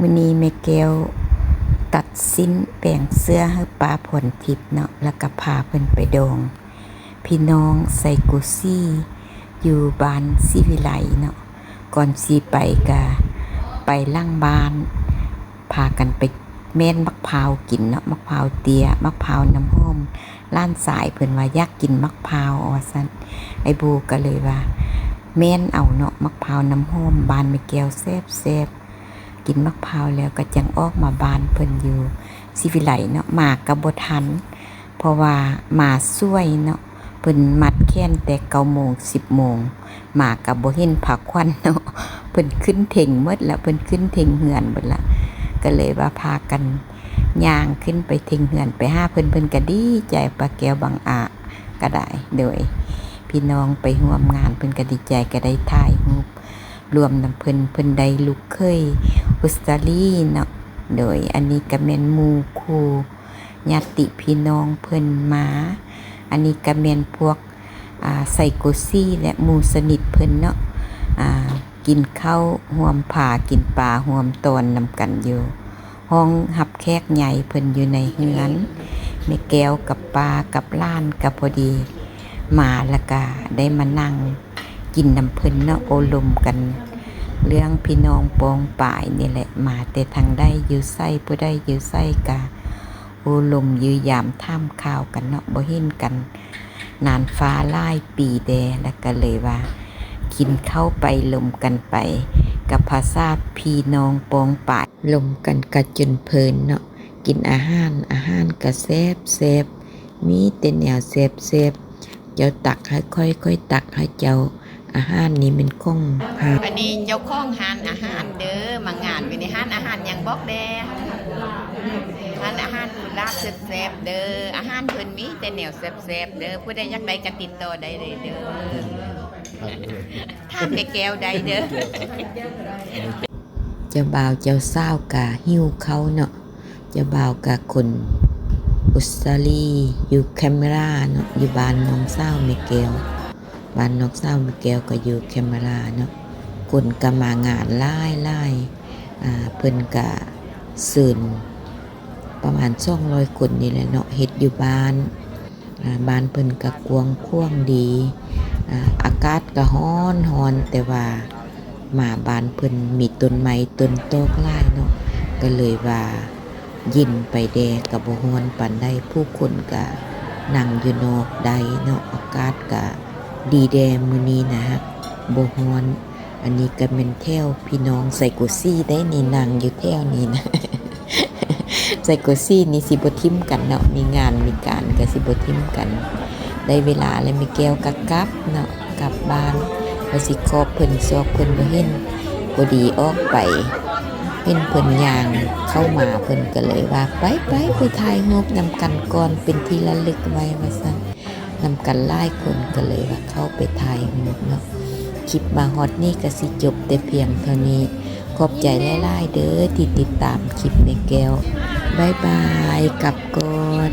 มื้อนี้แม่แก้วตัดสินแปลงเสื้อให้ป้าผลทิพย์เนาะแล้วก็พาเพิ่นไปดองพี่น้องใส่กุซี่อยู่บ้านศิวิไลเนาะก่อนสิไปก็ไปล่างบ้านพากันไปแม่นมะพร้าวกินเนาะมะพร้าวเตี้ยมะพร้าวน้ำหอมล้านสายเพิ่นว่าอยากกินมะพร้าวว่าซั่นไอ้บูก็เลยว่าแม่นเอาเนาะมะพร้าวน้ำหอมบ้านแม่แก้วแซ่บกินมะพร้าวแล้วก็จังออกมาบ้านเพิ่นอยู่ศิวิไลเนาะมาก็บ่ทันเพราะว่ามาซวยเนาะเพิ่นมัดแค้นแต่9 โมง 10 โมงมาก็บ่เห็นผักควันเนาะเพิ่นขึ้นเถ่งหมดแล้วเพิ่นขึ้นเถ่งเหือนเบิดละก็เลยว่าพากันย่างขึ้นไปเถ่งเหือนไปหาเพิ่นก็ดีใจป้าแก้วบางอาก็ได้โดยพี่น้องไปร่วมงานเพิ่นก็ดีใจก็ได้ถ่ายรูปรวมนำเพิ่นได้ลูกเคยอุสตาลีเนาะโดยอันนี้ก็แม่นหมู่คู่ญาติพี่น้องเพิ่นมาอันนี้ก็แม่นพวกใส่กุซี่และหมู่สนิทเพิ่นเนาะกินข้าวห่วมผ่ากินปลาห่วมตอนนำกันอยู่ห้องหับแขกใหญ่เพิ่นอยู่ในเฮือนแม่แก้วกับปลากับล้านกับพอดีมาแล้วก็ได้มานั่งกินน้ำเพิ่นเนาะโอลมกันเรื่องพี่น้องปองป่ายนี่แหละมาแต่ทางได้อยู่ไส้ผู้ได้อยู่ไส้กะโอลมยืยามท่ามข่าวกันเนาะบ่เห็นกันนานฟ้าลายปีแดแล้วก็เลยว่ากินเข้าไปลมกันไปกับภาษาพี่น้องปองป่ายลมกันกะจนเพลินเนาะกินอาหารก็แซ่บมีแต่แนวแซ่บเจ้าตักให้ค่อยตักให้เจ้าอาหารนี้เป็นของอันนี้เจ้าของร้านอาหารเด้อมางานอยู่ในร้านอาหารยังบอกแดร้านอาหารคุณลาบแซ่บๆเด้ออาหารเพิ่นมีแต่แนวแซ่บๆเด้อผู้ใดอยากได้ก็ติดต่อได้เลยเด้อถ้าไปแก้วได้เด้อเจ้าบ่าวเจ้าสาวกะหิ้วเขาเนาะเจ้าบ่าวกะคนอุสตาลีอยู่แคมราเนาะอยู่บ้านน้องสาวแม่แก้วบ้านน้องสาวแม่แก้วก็อยู่แคมราเนาะคนก็มางานหลายเพิ่นก็สื่นประมาณ200 คนนี่แหละเนาะเฮ็ดอยู่บ้านเพิ่นก็กวางขวางดีอากาศก็ร้อนแต่ว่ามาบ้านเพิ่นมีต้นไม้ต้นโตกหลายเนาะก็เลยว่ายินไปแดก็บ่ร้อนปานใดผู้คนก็นั่งอยู่นอกใดเนาะอากาศก็ดีแดมื้อนี้นะฮะบ่ร้อนอันนี้ก็แม่นแถวพี่น้องใส่กุซี่ได้นี่นั่งอยู่แถวนี้นะ ใส่กุซี่นี่สิบ่ทิ่มกันเนาะมีงานมีการก็สิบ่ทิ่มกันได้เวลาแล้วมีแก้วกะกลับเนาะกลับบ้านก็สิขอบเพิ่นซอกเพิ่นบ่เห็นพอดีออกไปเห็นเพิ่นย่างเข้ามาเพิ่นก็เลยว่าไปถ่ายรูปนำกันก่อนเป็นที่ระลึกไว้ว่าซั่นนำกันหลายคนก็เลยว่าเข้าไปถ่ายรูปเนาะคลิปมาฮอดนี่ก็สิจบแต่เพียงเท่านี้ขอบใจหลายๆเด้อที่ติดตามคลิปแม่แก้วบ๊ายบายกลับก่อน